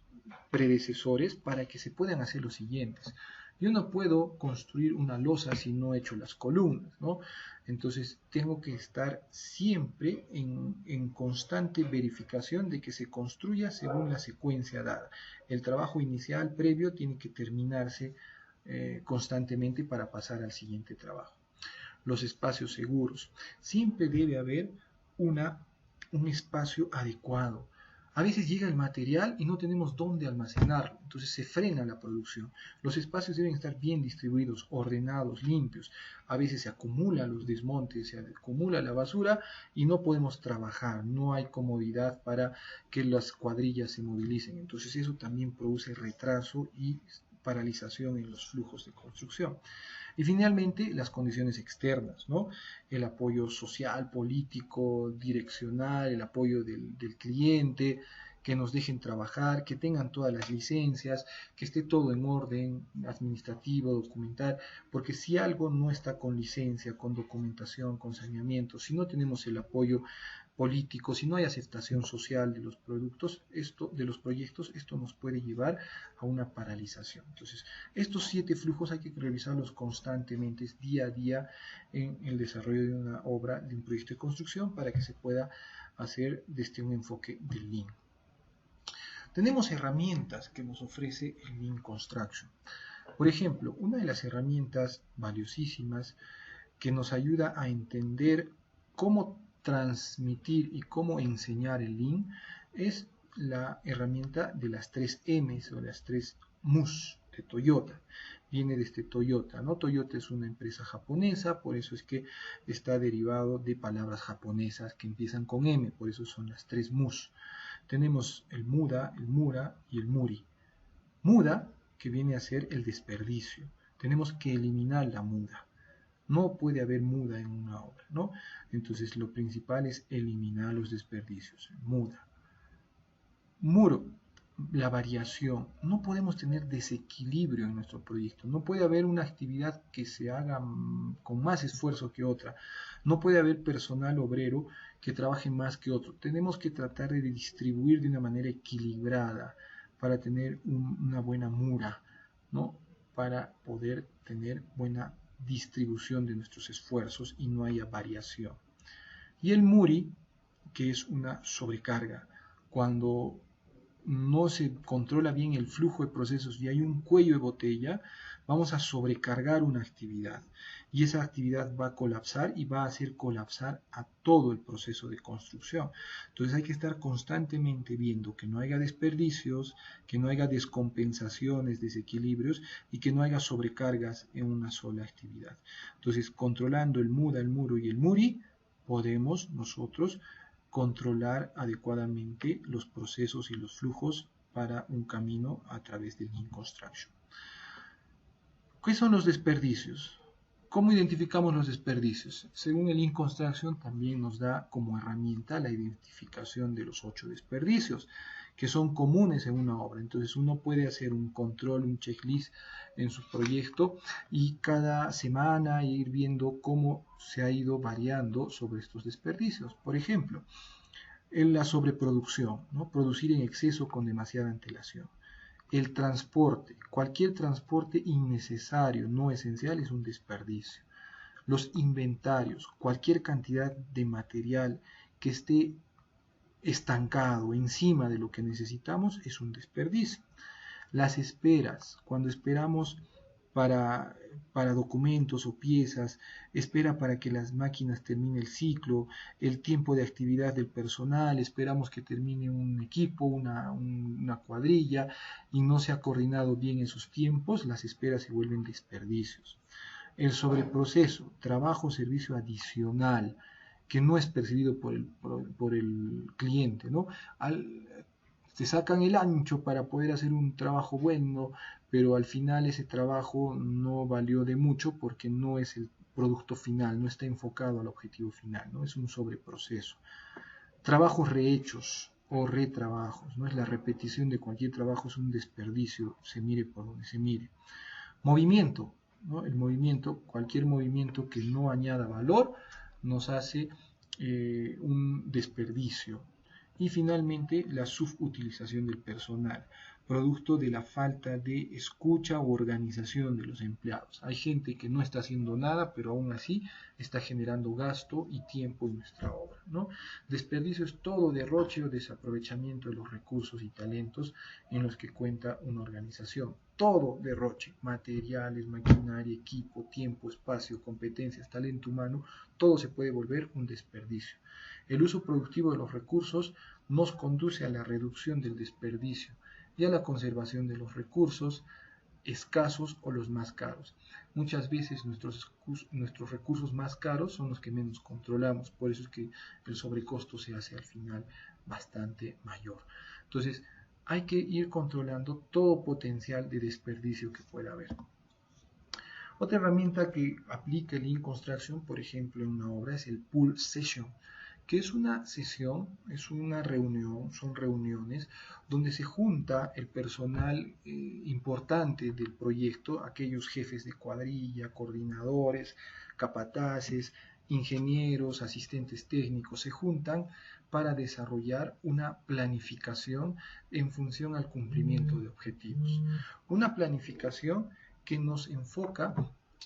predecesores para que se puedan hacer los siguientes. Yo no puedo construir una losa si no he hecho las columnas, ¿no? Entonces tengo que estar siempre en constante verificación de que se construya según la secuencia dada. El trabajo inicial previo tiene que terminarse constantemente para pasar al siguiente trabajo. Los espacios seguros. Siempre debe haber un espacio adecuado. A veces llega el material y no tenemos dónde almacenarlo, entonces se frena la producción. Los espacios deben estar bien distribuidos, ordenados, limpios. A veces se acumulan los desmontes, se acumula la basura y no podemos trabajar, no hay comodidad para que las cuadrillas se movilicen. Entonces eso también produce retraso y paralización en los flujos de construcción. Y finalmente, las condiciones externas, ¿no? El apoyo social, político, direccional, el apoyo del cliente, que nos dejen trabajar, que tengan todas las licencias, que esté todo en orden administrativo, documental, porque si algo no está con licencia, con documentación, con saneamiento, si no tenemos el apoyo político, si no hay aceptación social de los productos, de los proyectos, esto nos puede llevar a una paralización. Entonces, estos 7 flujos hay que revisarlos constantemente, día a día, en el desarrollo de una obra, de un proyecto de construcción, para que se pueda hacer desde un enfoque del Lean. Tenemos herramientas que nos ofrece el Lean Construction. Por ejemplo, una de las herramientas valiosísimas que nos ayuda a entender cómo transmitir y cómo enseñar el Lean es la herramienta de las 3 M's o las 3 M's de Toyota. Viene de Toyota, ¿no? Toyota es una empresa japonesa, por eso es que está derivado de palabras japonesas que empiezan con M, por eso son las 3 M's. Tenemos el muda, el mura y el muri. Muda, que viene a ser el desperdicio. Tenemos que eliminar la muda. No puede haber muda en una obra, ¿no? Entonces lo principal es eliminar los desperdicios. Muda. Muro. la variación. No podemos tener desequilibrio en nuestro proyecto. No puede haber una actividad que se haga con más esfuerzo que otra. No puede haber personal obrero que trabaje más que otro. Tenemos que tratar de distribuir de una manera equilibrada para tener una buena mura, ¿no? Para poder tener buena distribución de nuestros esfuerzos y no haya variación. Y el muri, que es una sobrecarga. Cuando no se controla bien el flujo de procesos y hay un cuello de botella, vamos a sobrecargar una actividad y esa actividad va a colapsar y va a hacer colapsar a todo el proceso de construcción. Entonces hay que estar constantemente viendo que no haya desperdicios, que no haya descompensaciones, desequilibrios y que no haya sobrecargas en una sola actividad. Entonces, controlando el muda, el muro y el muri, podemos nosotros controlar adecuadamente los procesos y los flujos para un camino a través del Lean Construction. ¿Qué son los desperdicios? ¿Cómo identificamos los desperdicios? Según el Lean Construction también nos da como herramienta la identificación de los 8 desperdicios que son comunes en una obra. Entonces uno puede hacer un control, un checklist en su proyecto y cada semana ir viendo cómo se ha ido variando sobre estos desperdicios. Por ejemplo, en la sobreproducción, ¿no? Producir en exceso con demasiada antelación. El transporte, cualquier transporte innecesario, no esencial, es un desperdicio. Los inventarios, cualquier cantidad de material que esté estancado encima de lo que necesitamos, es un desperdicio. Las esperas, cuando esperamos para documentos o piezas, espera para que las máquinas terminen el ciclo, el tiempo de actividad del personal, esperamos que termine un equipo, una cuadrilla y no se ha coordinado bien esos tiempos, las esperas se vuelven desperdicios. El sobreproceso, trabajo o servicio adicional que no es percibido por el cliente, ¿no? Se sacan el ancho para poder hacer un trabajo bueno, pero al final ese trabajo no valió de mucho porque no es el producto final, no está enfocado al objetivo final, ¿no? Es un sobreproceso. Trabajos rehechos o retrabajos, ¿no? Es la repetición de cualquier trabajo, es un desperdicio, se mire por donde se mire. Movimiento, ¿no? El movimiento, cualquier movimiento que no añada valor, nos hace un desperdicio. Y finalmente, la subutilización del personal, producto de la falta de escucha o organización de los empleados. Hay gente que no está haciendo nada, pero aún así está generando gasto y tiempo en nuestra obra, ¿no? Desperdicio es todo derroche o desaprovechamiento de los recursos y talentos en los que cuenta una organización. Todo derroche, materiales, maquinaria, equipo, tiempo, espacio, competencias, talento humano, todo se puede volver un desperdicio. El uso productivo de los recursos nos conduce a la reducción del desperdicio y a la conservación de los recursos escasos o los más caros. Muchas veces nuestros recursos más caros son los que menos controlamos, por eso es que el sobrecosto se hace al final bastante mayor. Entonces, hay que ir controlando todo potencial de desperdicio que pueda haber. Otra herramienta que aplica el Lean Construction, por ejemplo, en una obra es el Pull Session, que es una sesión, es una reunión, son reuniones donde se junta el personal importante del proyecto, aquellos jefes de cuadrilla, coordinadores, capataces, ingenieros, asistentes técnicos, se juntan para desarrollar una planificación en función al cumplimiento de objetivos. Una planificación que nos enfoca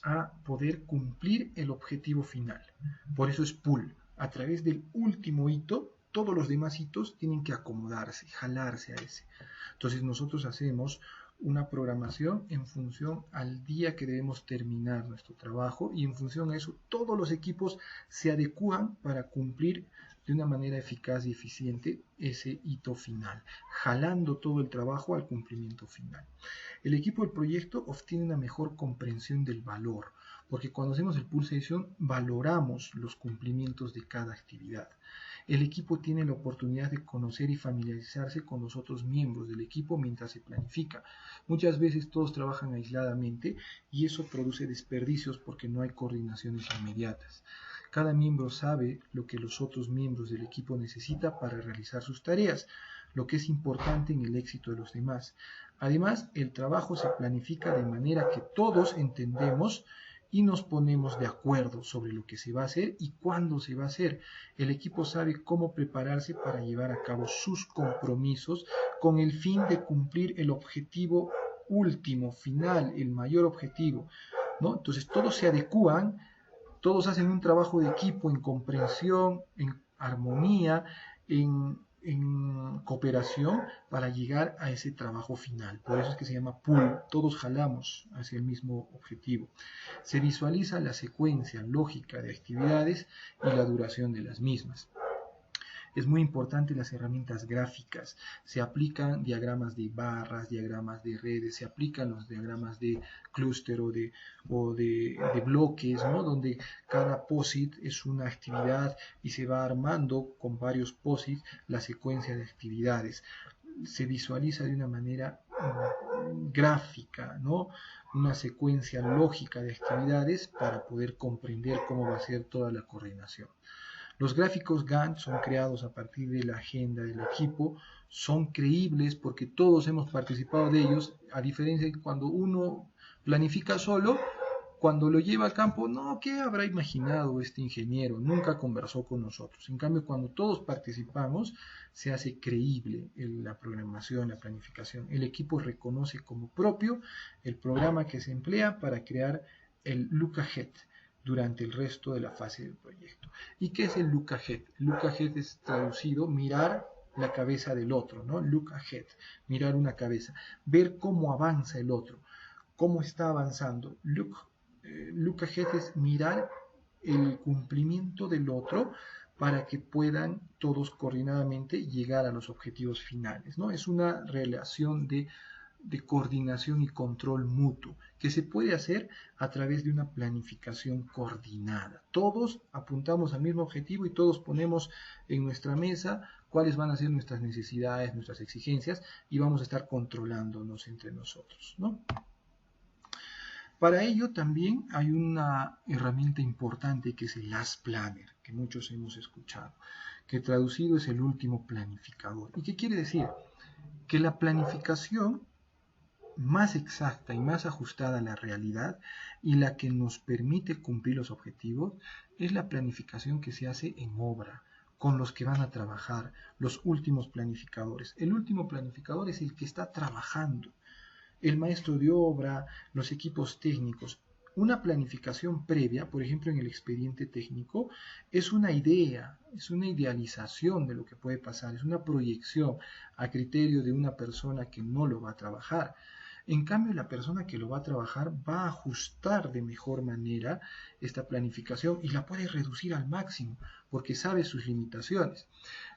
a poder cumplir el objetivo final. Por eso es pull. A través del último hito, todos los demás hitos tienen que acomodarse, jalarse a ese. Entonces nosotros hacemos una programación en función al día que debemos terminar nuestro trabajo y en función a eso todos los equipos se adecúan para cumplir de una manera eficaz y eficiente ese hito final, jalando todo el trabajo al cumplimiento final. El equipo del proyecto obtiene una mejor comprensión del valor, porque cuando hacemos el Pull Session valoramos los cumplimientos de cada actividad. El equipo tiene la oportunidad de conocer y familiarizarse con los otros miembros del equipo mientras se planifica. Muchas veces todos trabajan aisladamente y eso produce desperdicios porque no hay coordinaciones inmediatas. Cada miembro sabe lo que los otros miembros del equipo necesitan para realizar sus tareas. lo que es importante en el éxito de los demás. Además, el trabajo se planifica de manera que todos entendemos y nos ponemos de acuerdo sobre lo que se va a hacer y cuándo se va a hacer. El equipo sabe cómo prepararse para llevar a cabo sus compromisos con el fin de cumplir el objetivo último, final, el mayor objetivo, ¿no? Entonces todos se adecúan, todos hacen un trabajo de equipo en comprensión, en armonía, en cooperación para llegar a ese trabajo final. Por eso es que se llama pool, todos jalamos hacia el mismo objetivo. Se visualiza la secuencia lógica de actividades y la duración de las mismas. Es muy importante las herramientas gráficas. Se aplican diagramas de barras, diagramas de redes, se aplican los diagramas de clúster o de bloques, ¿no? Donde cada POSIT es una actividad y se va armando con varios POSIT la secuencia de actividades. Se visualiza de una manera gráfica, ¿no? Una secuencia lógica de actividades para poder comprender cómo va a ser toda la coordinación. Los gráficos Gantt son creados a partir de la agenda del equipo, son creíbles porque todos hemos participado de ellos, a diferencia de cuando uno planifica solo, cuando lo lleva a campo, no, ¿qué habrá imaginado este ingeniero? Nunca conversó con nosotros. En cambio, cuando todos participamos, se hace creíble la programación, la planificación. El equipo reconoce como propio el programa que se emplea para crear el look ahead durante el resto de la fase del proyecto. ¿Y qué es el look ahead? Look ahead es traducido mirar la cabeza del otro, ¿no? Look ahead, mirar una cabeza, ver cómo avanza el otro, cómo está avanzando. Look ahead es mirar el cumplimiento del otro para que puedan todos coordinadamente llegar a los objetivos finales, ¿no? Es una relación de coordinación y control mutuo, que se puede hacer a través de una planificación coordinada. Todos apuntamos al mismo objetivo y todos ponemos en nuestra mesa cuáles van a ser nuestras necesidades, nuestras exigencias y vamos a estar controlándonos entre nosotros, ¿no? Para ello también hay una herramienta importante que es el Last Planner, que muchos hemos escuchado, que traducido es el último planificador. ¿Y qué quiere decir? Que la planificación más exacta y más ajustada a la realidad y la que nos permite cumplir los objetivos es la planificación que se hace en obra, con los que van a trabajar, los últimos planificadores. El último planificador es el que está trabajando, el maestro de obra, los equipos técnicos. Una planificación previa, por ejemplo en el expediente técnico, es una idea, es una idealización de lo que puede pasar, es una proyección a criterio de una persona que no lo va a trabajar. En cambio, la persona que lo va a trabajar va a ajustar de mejor manera esta planificación y la puede reducir al máximo porque sabe sus limitaciones.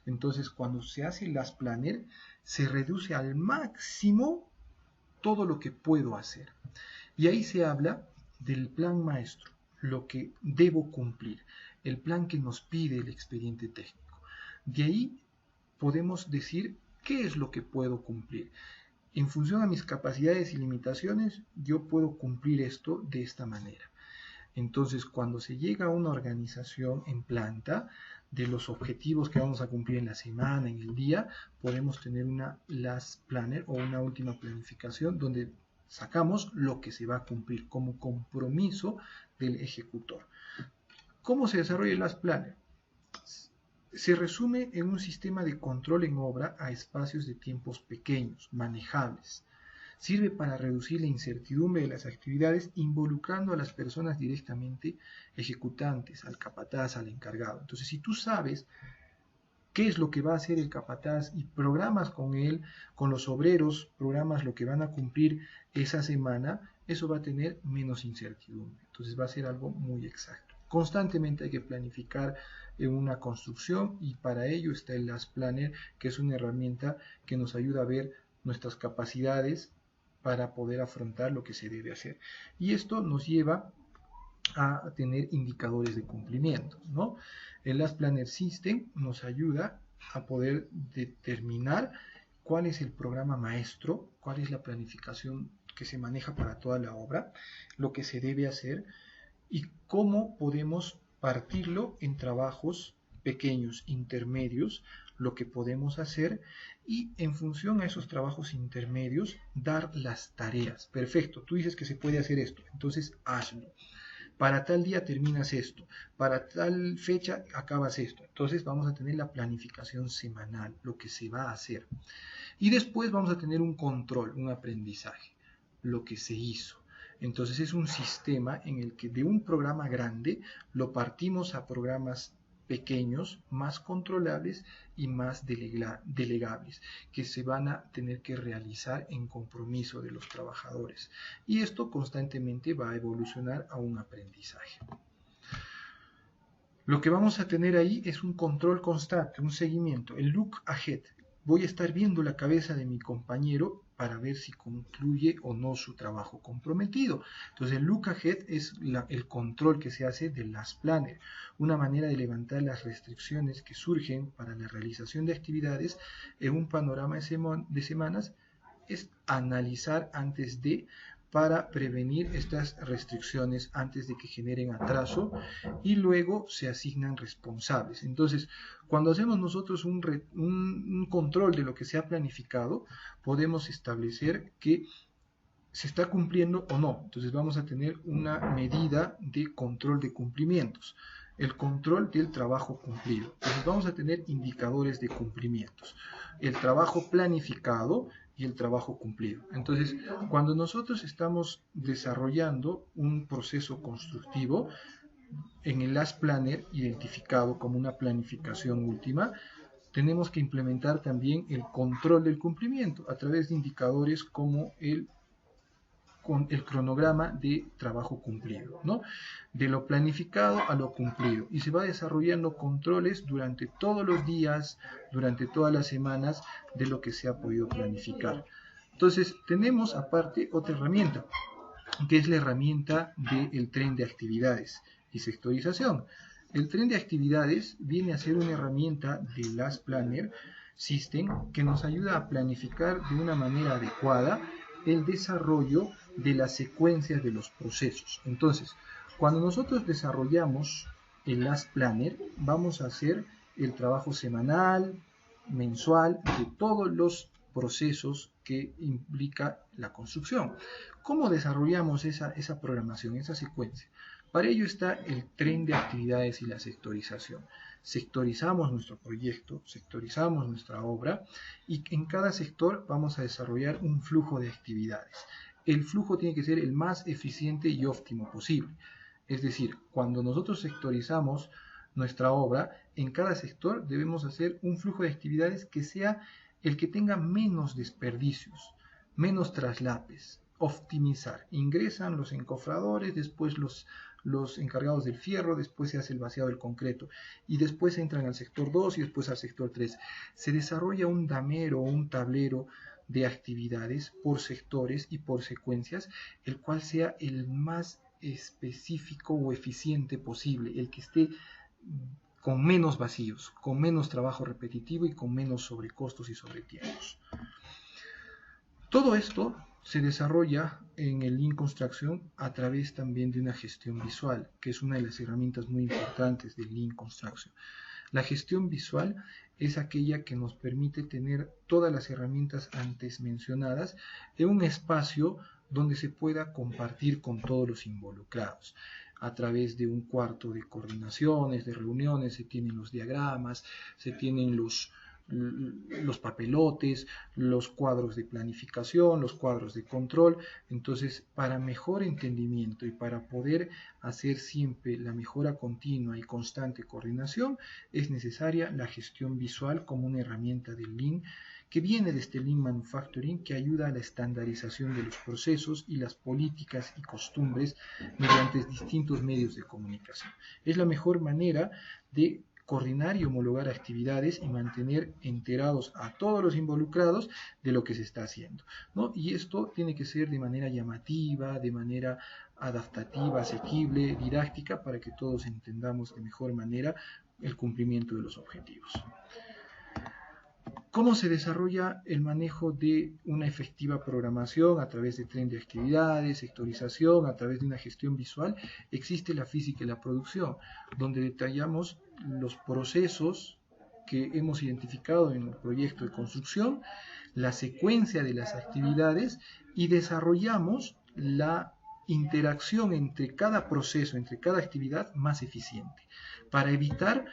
Entonces, cuando se hace el Last Planner, se reduce al máximo todo lo que puedo hacer. Y ahí se habla del plan maestro, lo que debo cumplir, el plan que nos pide el expediente técnico. De ahí podemos decir qué es lo que puedo cumplir. En función a mis capacidades y limitaciones, yo puedo cumplir esto de esta manera. Entonces, cuando se llega a una organización en planta de los objetivos que vamos a cumplir en la semana, en el día, podemos tener una last planner o una última planificación donde sacamos lo que se va a cumplir como compromiso del ejecutor. ¿Cómo se desarrolla el last planner? Se resume en un sistema de control en obra a espacios de tiempos pequeños, manejables. Sirve para reducir la incertidumbre de las actividades involucrando a las personas directamente ejecutantes, al capataz, al encargado. Entonces, si tú sabes qué es lo que va a hacer el capataz y programas con él, con los obreros, programas lo que van a cumplir esa semana, eso va a tener menos incertidumbre. Entonces va a ser algo muy exacto. Constantemente hay que planificar en una construcción y para ello está el Last Planner, que es una herramienta que nos ayuda a ver nuestras capacidades para poder afrontar lo que se debe hacer. Y esto nos lleva a tener indicadores de cumplimiento, ¿no? El Last Planner System nos ayuda a poder determinar cuál es el programa maestro, cuál es la planificación que se maneja para toda la obra, lo que se debe hacer y cómo podemos partirlo en trabajos pequeños, intermedios, lo que podemos hacer y en función a esos trabajos intermedios dar las tareas. Perfecto, tú dices que se puede hacer esto, entonces hazlo. Para tal día terminas esto, para tal fecha acabas esto. Entonces vamos a tener la planificación semanal, lo que se va a hacer. Y después vamos a tener un control, un aprendizaje, lo que se hizo. Entonces es un sistema en el que de un programa grande lo partimos a programas pequeños, más controlables y más delegables, que se van a tener que realizar en compromiso de los trabajadores. Y esto constantemente va a evolucionar a un aprendizaje. Lo que vamos a tener ahí es un control constante, un seguimiento, el look ahead. Voy a estar viendo la cabeza de mi compañero para ver si concluye o no su trabajo comprometido. Entonces el look ahead es el control que se hace del last planner, una manera de levantar las restricciones que surgen para la realización de actividades en un panorama de semanas, es analizar antes de, para prevenir estas restricciones antes de que generen atraso, y luego se asignan responsables. Entonces, cuando hacemos nosotros un control de lo que se ha planificado, podemos establecer que se está cumpliendo o no. Entonces vamos a tener una medida de control de cumplimientos, el control del trabajo cumplido. Entonces vamos a tener indicadores de cumplimientos, el trabajo planificado y el trabajo cumplido. Entonces, cuando nosotros estamos desarrollando un proceso constructivo, en el Last Planner, identificado como una planificación última, tenemos que implementar también el control del cumplimiento a través de indicadores como con el cronograma de trabajo cumplido, ¿no? De lo planificado a lo cumplido. Y se va desarrollando controles durante todos los días, durante todas las semanas de lo que se ha podido planificar. Entonces, tenemos aparte otra herramienta, que es la herramienta del tren de actividades y sectorización. El tren de actividades viene a ser una herramienta de Last Planner System que nos ayuda a planificar de una manera adecuada el desarrollo de las secuencias de los procesos. Entonces, cuando nosotros desarrollamos el Last Planner, vamos a hacer el trabajo semanal, mensual, de todos los procesos que implica la construcción. ¿Cómo desarrollamos esa programación, esa secuencia? Para ello está el tren de actividades y la sectorización. Sectorizamos nuestro proyecto, sectorizamos nuestra obra y en cada sector vamos a desarrollar un flujo de actividades. El flujo tiene que ser el más eficiente y óptimo posible. Es decir, cuando nosotros sectorizamos nuestra obra, en cada sector debemos hacer un flujo de actividades que sea el que tenga menos desperdicios, menos traslapes, optimizar. Ingresan los encofradores, después los encargados del fierro, después se hace el vaciado del concreto y después entran al sector 2 y después al sector 3. Se desarrolla un damero o un tablero de actividades por sectores y por secuencias, el cual sea el más específico o eficiente posible, el que esté con menos vacíos, con menos trabajo repetitivo y con menos sobrecostos y sobretiempos. Todo esto se desarrolla en el Lean Construction a través también de una gestión visual, que es una de las herramientas muy importantes del Lean Construction. La gestión visual es aquella que nos permite tener todas las herramientas antes mencionadas en un espacio donde se pueda compartir con todos los involucrados. A través de un cuarto de coordinaciones, de reuniones, se tienen los diagramas, se tienen los papelotes, los cuadros de planificación, los cuadros de control. Entonces, para mejor entendimiento y para poder hacer siempre la mejora continua y constante coordinación, es necesaria la gestión visual como una herramienta del Lean que viene de este Lean Manufacturing, que ayuda a la estandarización de los procesos y las políticas y costumbres mediante distintos medios de comunicación. Es la mejor manera de coordinar y homologar actividades y mantener enterados a todos los involucrados de lo que se está haciendo, ¿no? Y esto tiene que ser de manera llamativa, de manera adaptativa, asequible, didáctica, para que todos entendamos de mejor manera el cumplimiento de los objetivos. ¿Cómo se desarrolla el manejo de una efectiva programación? A través de tren de actividades, sectorización, a través de una gestión visual. Existe la física y la producción, donde detallamos los procesos que hemos identificado en el proyecto de construcción, la secuencia de las actividades y desarrollamos la interacción entre cada proceso, entre cada actividad más eficiente, para evitar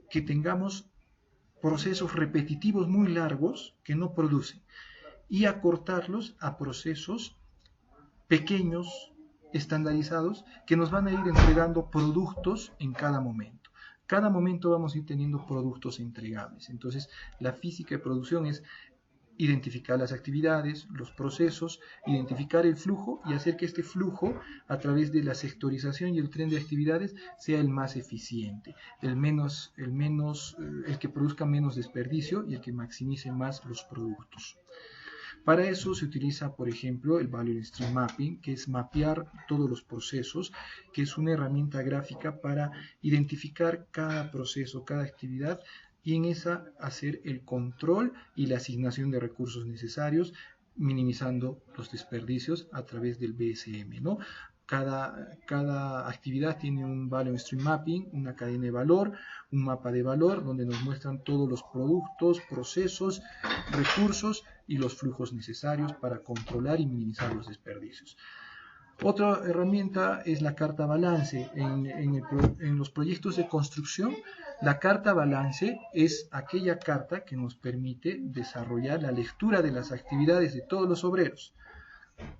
que tengamos procesos repetitivos muy largos que no producen y acortarlos a procesos pequeños, estandarizados, que nos van a ir entregando productos en cada momento. Cada momento vamos a ir teniendo productos entregables. Entonces, la física de producción es identificar las actividades, los procesos, identificar el flujo y hacer que este flujo, a través de la sectorización y el tren de actividades, sea el más eficiente, el que produzca menos desperdicio y el que maximice más los productos. Para eso se utiliza, por ejemplo, el Value Stream Mapping, que es mapear todos los procesos, que es una herramienta gráfica para identificar cada proceso, cada actividad, y en esa hacer el control y la asignación de recursos necesarios, minimizando los desperdicios a través del BSM, ¿no? Cada actividad tiene un Value Stream Mapping, una cadena de valor, un mapa de valor donde nos muestran todos los productos, procesos, recursos y los flujos necesarios para controlar y minimizar los desperdicios. Otra herramienta es la carta balance. En los proyectos de construcción, la carta balance es aquella carta que nos permite desarrollar la lectura de las actividades de todos los obreros.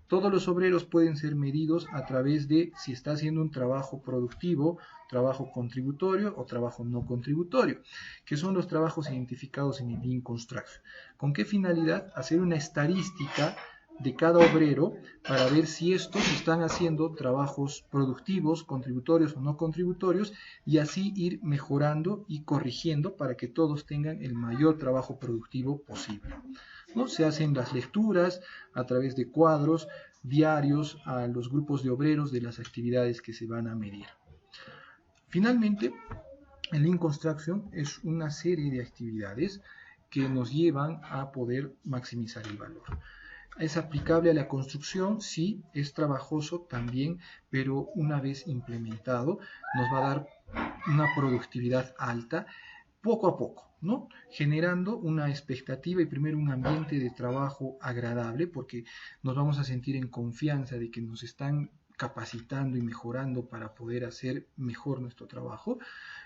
Todos los obreros pueden ser medidos a través de si está haciendo un trabajo productivo, trabajo contributorio o trabajo no contributorio, que son los trabajos identificados en el Lean Construction. ¿Con qué finalidad? Hacer una estadística de cada obrero para ver si estos están haciendo trabajos productivos, contributorios o no contributorios, y así ir mejorando y corrigiendo para que todos tengan el mayor trabajo productivo posible, ¿no? Se hacen las lecturas a través de cuadros diarios a los grupos de obreros de las actividades que se van a medir. Finalmente, el Lean Construction es una serie de actividades que nos llevan a poder maximizar el valor. ¿Es aplicable a la construcción? Sí, es trabajoso también, pero una vez implementado nos va a dar una productividad alta poco a poco, ¿no? Generando una expectativa y primero un ambiente de trabajo agradable, porque nos vamos a sentir en confianza de que nos están capacitando y mejorando para poder hacer mejor nuestro trabajo.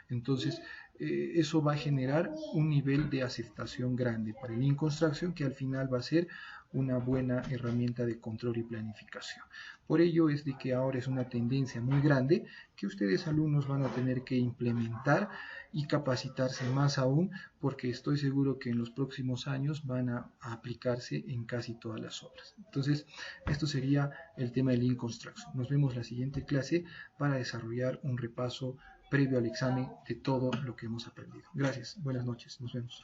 Entonces, eso va a generar un nivel de aceptación grande para el Lean Construction, que al final va a ser una buena herramienta de control y planificación. Por ello es de que ahora es una tendencia muy grande que ustedes alumnos van a tener que implementar y capacitarse más aún, porque estoy seguro que en los próximos años van a aplicarse en casi todas las obras. Entonces, esto sería el tema del Lean Construction. Nos vemos la siguiente clase para desarrollar un repaso previo al examen de todo lo que hemos aprendido. Gracias, buenas noches, nos vemos.